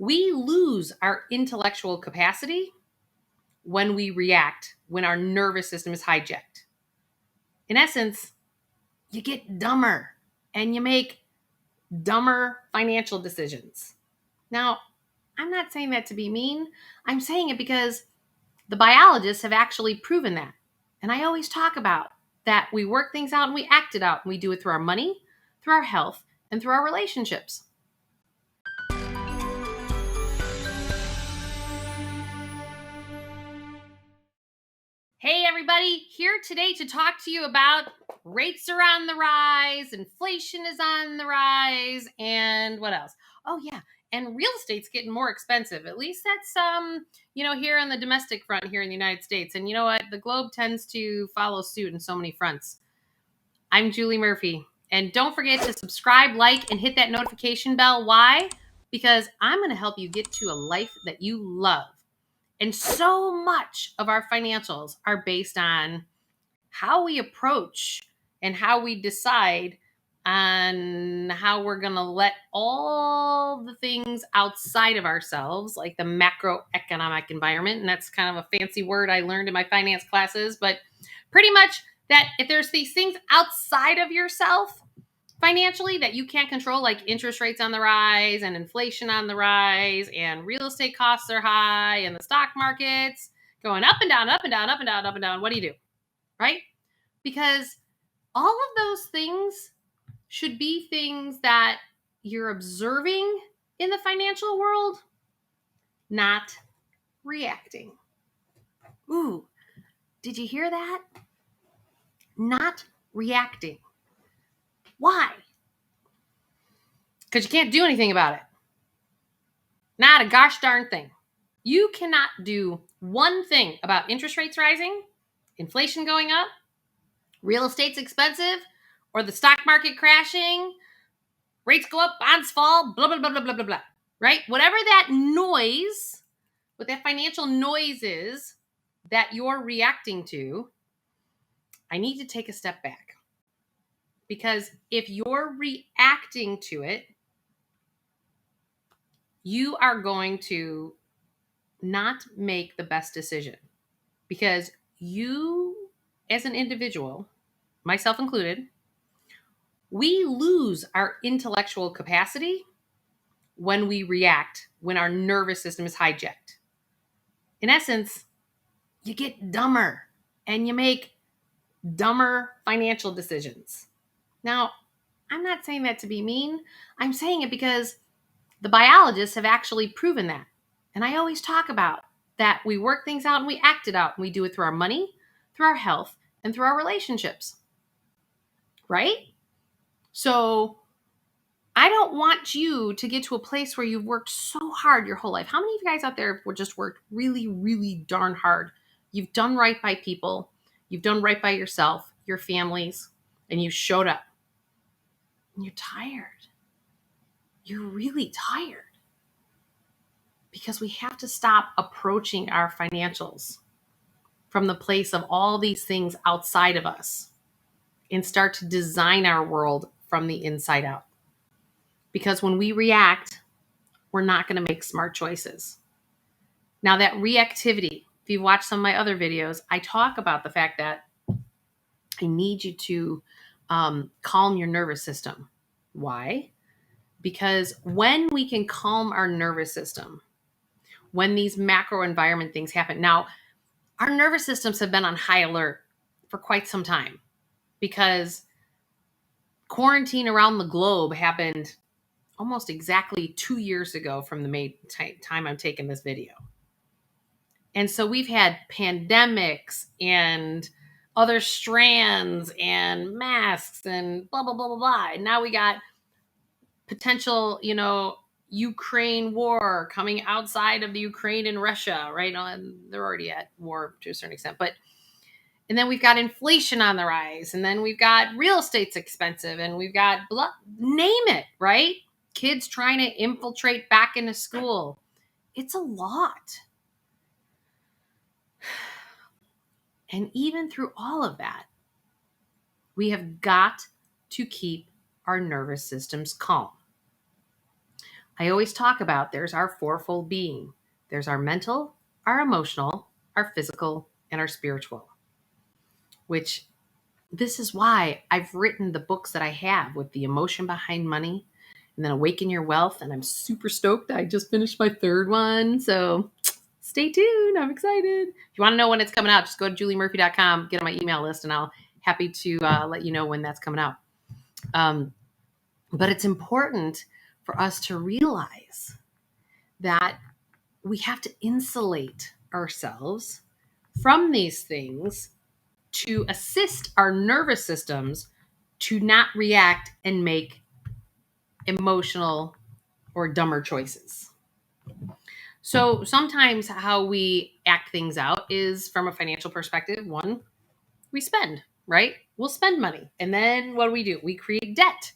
We lose our intellectual capacity when we react, when our nervous system is hijacked. In essence, you get dumber and you make dumber financial decisions. Now, I'm not saying that to be mean. I'm saying it because the biologists have actually proven that. And I always talk about that we work things out and we act it out. And we do it through our money, through our health, and through our relationships. Hey everybody, here today to talk to you about rates are on the rise, inflation is on the rise, and what else? Oh yeah, and real estate's getting more expensive. At least that's here on the domestic front here in the United States. And you know what? The globe tends to follow suit in so many fronts. I'm Julie Murphy, and don't forget to subscribe, like, and hit that notification bell. Why? Because I'm going to help you get to a life that you love. And so much of our financials are based on how we approach and how we decide on how we're going to let all the things outside of ourselves, like the macroeconomic environment, and that's kind of a fancy word I learned in my finance classes, but pretty much that if there's these things outside of yourself, financially that you can't control, like interest rates on the rise and inflation on the rise and real estate costs are high and the stock market's going up and down, up and down, up and down, up and down. What do you do? Right? Because all of those things should be things that you're observing in the financial world, not reacting. Ooh, did you hear that? Not reacting. Why? Because you can't do anything about it. Not a gosh darn thing. You cannot do one thing about interest rates rising, inflation going up, real estate's expensive, or the stock market crashing, rates go up, bonds fall, blah, blah, blah, blah, blah, blah, blah. Right? Whatever that noise, what that financial noise is that you're reacting to, I need to take a step back. Because if you're reacting to it, you are going to not make the best decision. Because you, as an individual, myself included, we lose our intellectual capacity when we react, when our nervous system is hijacked. In essence, you get dumber and you make dumber financial decisions. Now, I'm not saying that to be mean. I'm saying it because the biologists have actually proven that. And I always talk about that we work things out and we act it out. And we do it through our money, through our health, and through our relationships. Right? So I don't want you to get to a place where you've worked so hard your whole life. How many of you guys out there have just worked really, really darn hard? You've done right by people. You've done right by yourself, your families, and you showed up. And you're tired. You're really tired. Because we have to stop approaching our financials from the place of all these things outside of us and start to design our world from the inside out. Because when we react, we're not going to make smart choices. Now, that reactivity, if you've watched some of my other videos, I talk about the fact that I need you to calm your nervous system. Why? Because when we can calm our nervous system, when these macro environment things happen. Now, our nervous systems have been on high alert for quite some time because quarantine around the globe happened almost exactly 2 years ago from the time I'm taking this video. And so we've had pandemics and other strands and masks and blah, blah, blah, blah, blah. And now we got potential, Ukraine war coming outside of the Ukraine and Russia, right? And they're already at war to a certain extent. And then we've got inflation on the rise. And then we've got real estate's expensive. And we've got, name it, right? Kids trying to infiltrate back into school. It's a lot. And even through all of that, we have got to keep our nervous systems calm. I always talk about there's our fourfold being. There's our mental, our emotional, our physical, and our spiritual, which this is why I've written the books that I have with the emotion behind money and then Awaken Your Wealth. And I'm super stoked. I just finished my third one. So stay tuned. I'm excited. If you want to know when it's coming out, just go to juliemurphy.com, get on my email list, and I'll happy to let you know when that's coming out. But it's important for us to realize that we have to insulate ourselves from these things to assist our nervous systems to not react and make emotional or dumber choices. So sometimes how we act things out is from a financial perspective. One, we spend, right? We'll spend money. And then what do? We create debt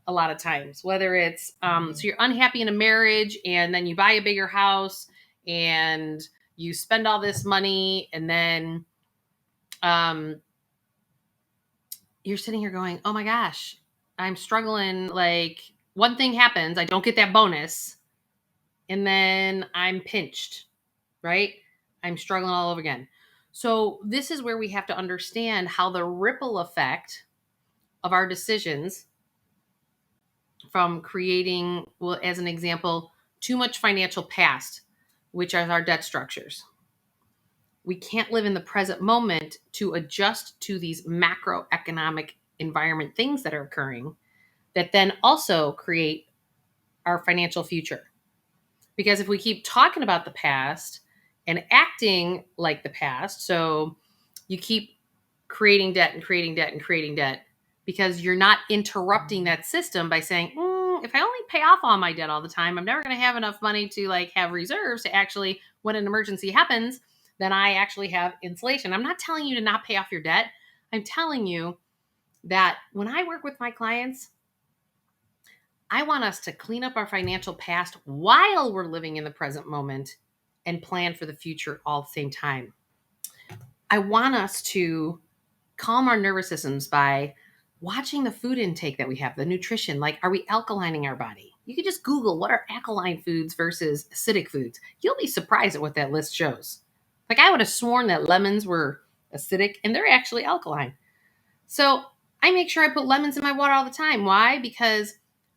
a lot of times, whether it's, so you're unhappy in a marriage and then you buy a bigger house and you spend all this money and then, you're sitting here going, oh my gosh, I'm struggling. Like one thing happens, I don't get that bonus, and then I'm pinched, right? I'm struggling all over again. So this is where we have to understand how the ripple effect of our decisions from creating, well, as an example, too much financial past, which are our debt structures. We can't live in the present moment to adjust to these macroeconomic environment things that are occurring that then also create our financial future. Because if we keep talking about the past and acting like the past, so you keep creating debt and creating debt and creating debt because you're not interrupting that system by saying, if I only pay off all my debt all the time, I'm never going to have enough money to like have reserves to actually, when an emergency happens, then I actually have insulation. I'm not telling you to not pay off your debt. I'm telling you that when I work with my clients, I want us to clean up our financial past while we're living in the present moment and plan for the future all at the same time. I want us to calm our nervous systems by watching the food intake that we have, the nutrition. Like, are we alkalining our body? You could just Google what are alkaline foods versus acidic foods. You'll be surprised at what that list shows. Like, I would have sworn that lemons were acidic and they're actually alkaline. So I make sure I put lemons in my water all the time. Why? Because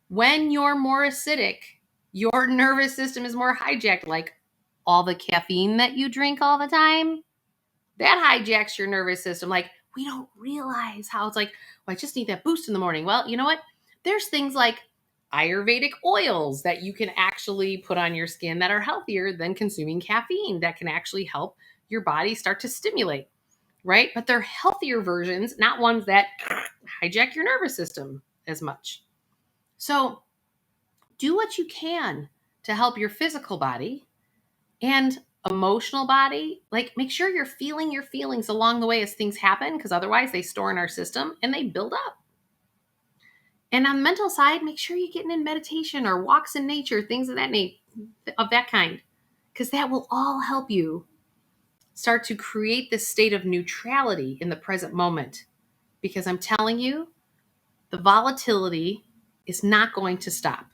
when you're more acidic, your nervous system is more hijacked. Like all the caffeine that you drink all the time, that hijacks your nervous system. Like, we don't realize how it's like, well, I just need that boost in the morning. Well, you know what? There's things like Ayurvedic oils that you can actually put on your skin that are healthier than consuming caffeine that can actually help your body start to stimulate, right? But they're healthier versions, not ones that hijack your nervous system as much. So do what you can to help your physical body and emotional body. Like, make sure you're feeling your feelings along the way as things happen, because otherwise they store in our system and they build up. And on the mental side, make sure you're getting in meditation or walks in nature, things of that kind, because that will all help you start to create this state of neutrality in the present moment. Because I'm telling you, the volatility is not going to stop.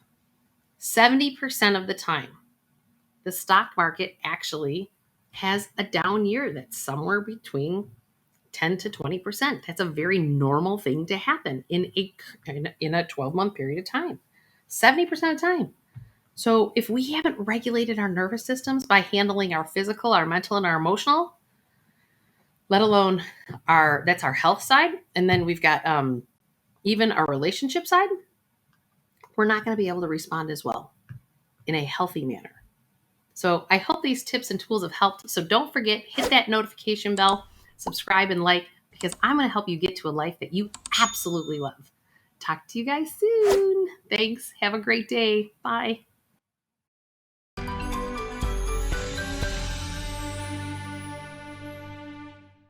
70% of the time, the stock market actually has a down year that's somewhere between 10 to 20%. That's a very normal thing to happen in a 12-month period of time. 70% of the time. So if we haven't regulated our nervous systems by handling our physical, our mental, and our emotional, let alone that's our health side, and then we've got even our relationship side, we're not going to be able to respond as well in a healthy manner. So I hope these tips and tools have helped. So don't forget, hit that notification bell, subscribe and like, because I'm going to help you get to a life that you absolutely love. Talk to you guys soon. Thanks. Have a great day. Bye.